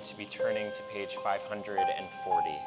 To be turning to page 540.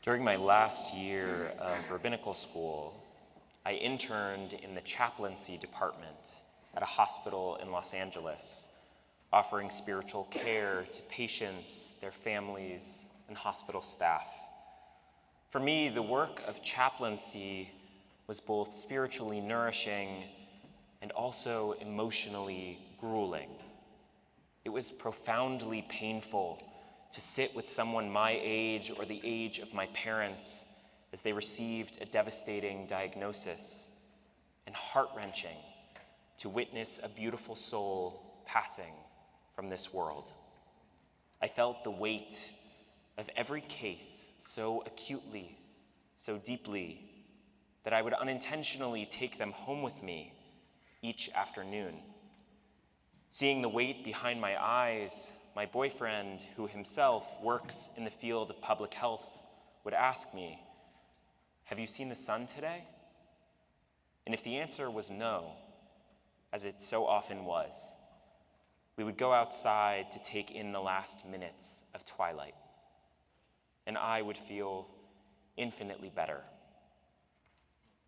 During my last year of rabbinical school, I interned in the chaplaincy department at a hospital in Los Angeles, offering spiritual care to patients, their families, and hospital staff. For me, the work of chaplaincy was both spiritually nourishing and also emotionally grueling. It was profoundly painful to sit with someone my age or the age of my parents as they received a devastating diagnosis, and heart-wrenching to witness a beautiful soul passing from this world. I felt the weight of every case so acutely, so deeply, that I would unintentionally take them home with me each afternoon. Seeing the weight behind my eyes, my boyfriend, who himself works in the field of public health, would ask me, "Have you seen the sun today?" And if the answer was no, as it so often was, we would go outside to take in the last minutes of twilight, and I would feel infinitely better.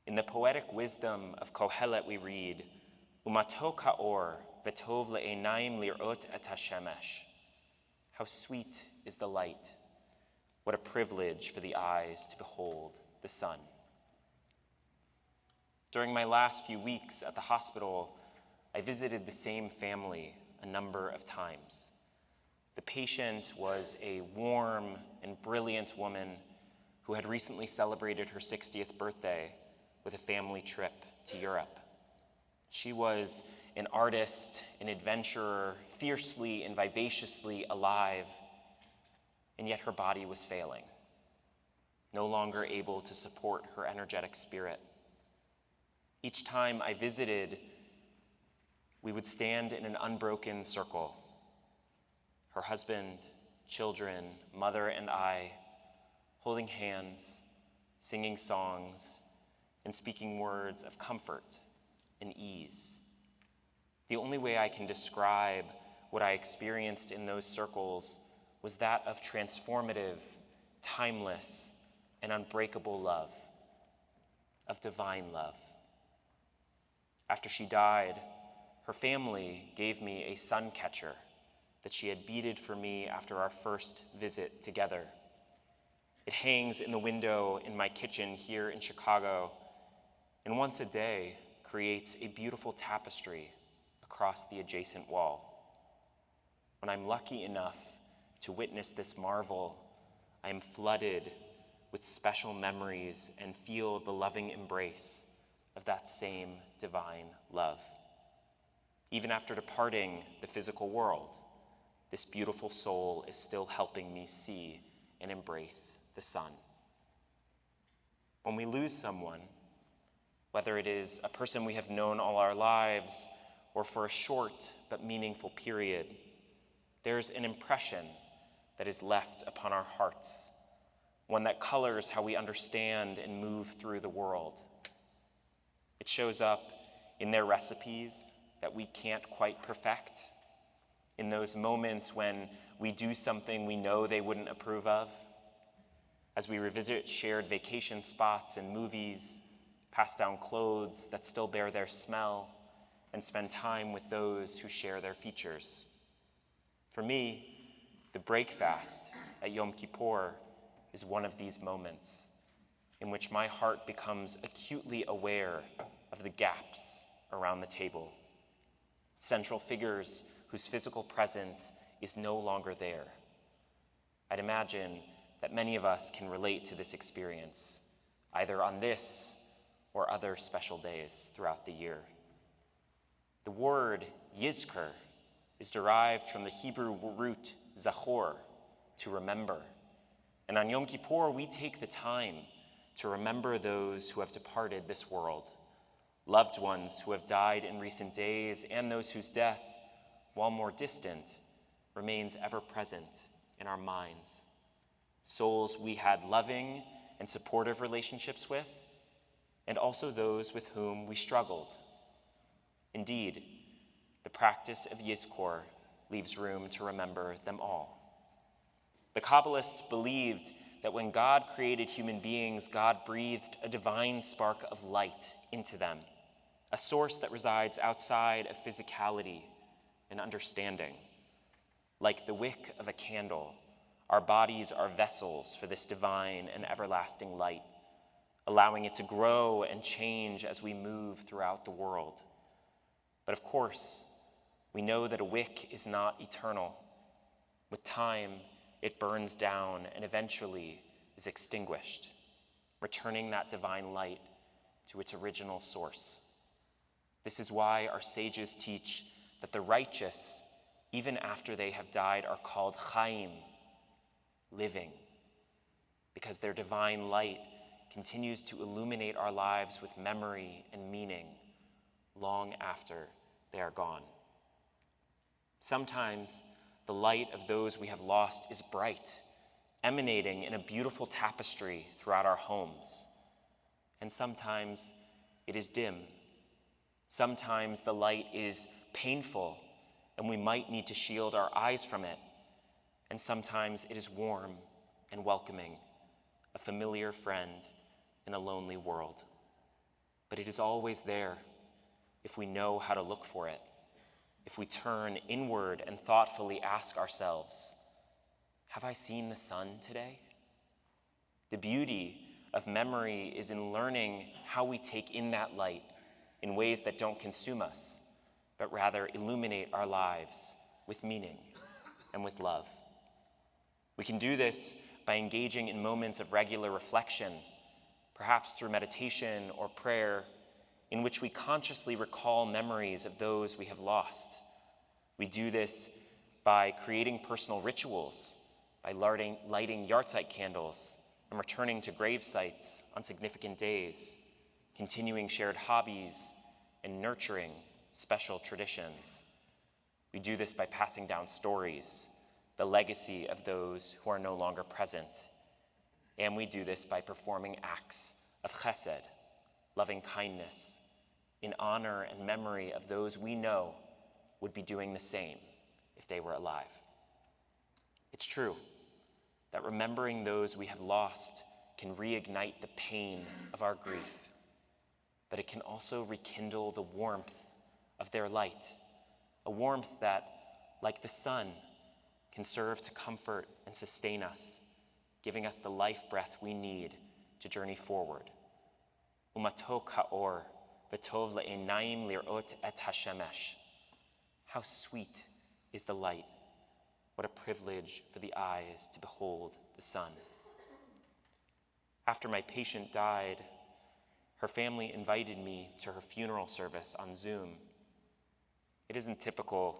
In the poetic wisdom of Kohelet we read, "Umatok ha'or v'tov le'einaim lirot et hashemesh." How sweet is the light. What a privilege for the eyes to behold the sun. During my last few weeks at the hospital, I visited the same family a number of times. The patient was a warm and brilliant woman who had recently celebrated her 60th birthday with a family trip to Europe. She was an artist, an adventurer, fiercely and vivaciously alive, and yet her body was failing, no longer able to support her energetic spirit. Each time I visited, we would stand in an unbroken circle. Her husband, children, mother, and I, holding hands, singing songs, and speaking words of comfort and ease. The only way I can describe what I experienced in those circles was that of transformative, timeless, and unbreakable love, of divine love. After she died, her family gave me a sun catcher that she had beaded for me after our first visit together. It hangs in the window in my kitchen here in Chicago, and once a day creates a beautiful tapestry across the adjacent wall. When I'm lucky enough to witness this marvel, I am flooded with special memories and feel the loving embrace of that same divine love. Even after departing the physical world, this beautiful soul is still helping me see and embrace the sun. When we lose someone, whether it is a person we have known all our lives or for a short but meaningful period, there's an impression that is left upon our hearts, one that colors how we understand and move through the world. It shows up in their recipes that we can't quite perfect, in those moments when we do something we know they wouldn't approve of, as we revisit shared vacation spots and movies, pass down clothes that still bear their smell, and spend time with those who share their features. For me, the break fast at Yom Kippur is one of these moments in which my heart becomes acutely aware of the gaps around the table, central figures whose physical presence is no longer there. I'd imagine that many of us can relate to this experience, either on this or other special days throughout the year. The word Yizkor is derived from the Hebrew root zachor, to remember. And on Yom Kippur, we take the time to remember those who have departed this world, loved ones who have died in recent days, and those whose death, while more distant, remains ever present in our minds. Souls we had loving and supportive relationships with, and also those with whom we struggled. Indeed, the practice of Yizkor leaves room to remember them all. The Kabbalists believed that when God created human beings, God breathed a divine spark of light into them, a source that resides outside of physicality and understanding. Like the wick of a candle, our bodies are vessels for this divine and everlasting light, allowing it to grow and change as we move throughout the world. But of course, we know that a wick is not eternal. With time, it burns down and eventually is extinguished, returning that divine light to its original source. This is why our sages teach that the righteous, even after they have died, are called chaim, living, because their divine light continues to illuminate our lives with memory and meaning long after they are gone. Sometimes the light of those we have lost is bright, emanating in a beautiful tapestry throughout our homes. And sometimes it is dim. Sometimes the light is painful, and we might need to shield our eyes from it. And sometimes it is warm and welcoming, a familiar friend in a lonely world. But it is always there if we know how to look for it, if we turn inward and thoughtfully ask ourselves, have I seen the sun today? The beauty of memory is in learning how we take in that light in ways that don't consume us, but rather illuminate our lives with meaning and with love. We can do this by engaging in moments of regular reflection, perhaps through meditation or prayer, in which we consciously recall memories of those we have lost. We do this by creating personal rituals, by lighting yahrzeit candles and returning to grave sites on significant days, continuing shared hobbies, and nurturing special traditions. We do this by passing down stories, the legacy of those who are no longer present. And we do this by performing acts of chesed, loving kindness, in honor and memory of those we know would be doing the same if they were alive. It's true that remembering those we have lost can reignite the pain of our grief, but it can also rekindle the warmth of their light, a warmth that, like the sun, can serve to comfort and sustain us, giving us the life breath we need to journey forward. Umatok ha'or, v'tov le'enayim lir'ot et hashemesh. How sweet is the light. What a privilege for the eyes to behold the sun. After my patient died, her family invited me to her funeral service on Zoom. It isn't typical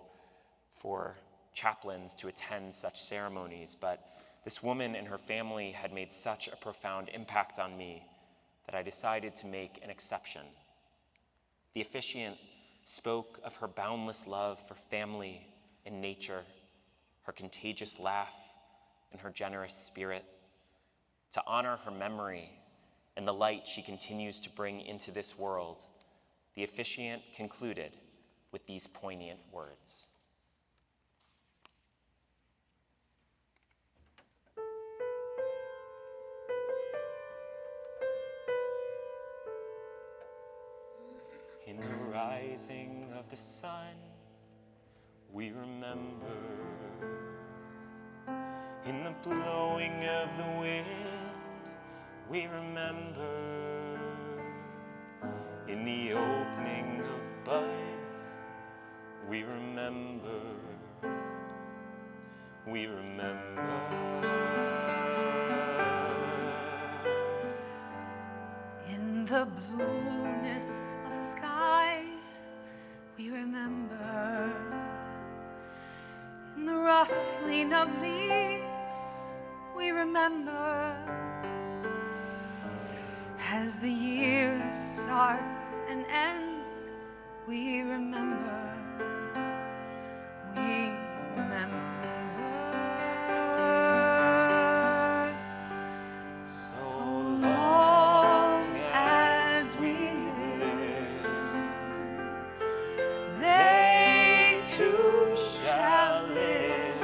for chaplains to attend such ceremonies, but this woman and her family had made such a profound impact on me that I decided to make an exception. The officiant spoke of her boundless love for family and nature, her contagious laugh, and her generous spirit. To honor her memory and the light she continues to bring into this world, the officiant concluded with these poignant words. In the rising of the sun, we remember. In the blowing of the wind, we remember. In the opening of buds, we remember. We remember. In the blueness of sky, we remember. In the rustling of leaves, we remember. As the year starts and ends, we remember. We remember. So long as we live, they too shall live.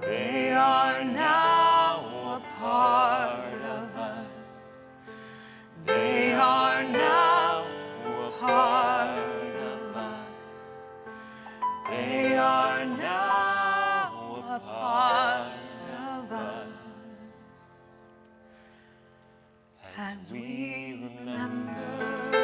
They are now a part of us. They are now a part of us. They are now a part of us. As we remember.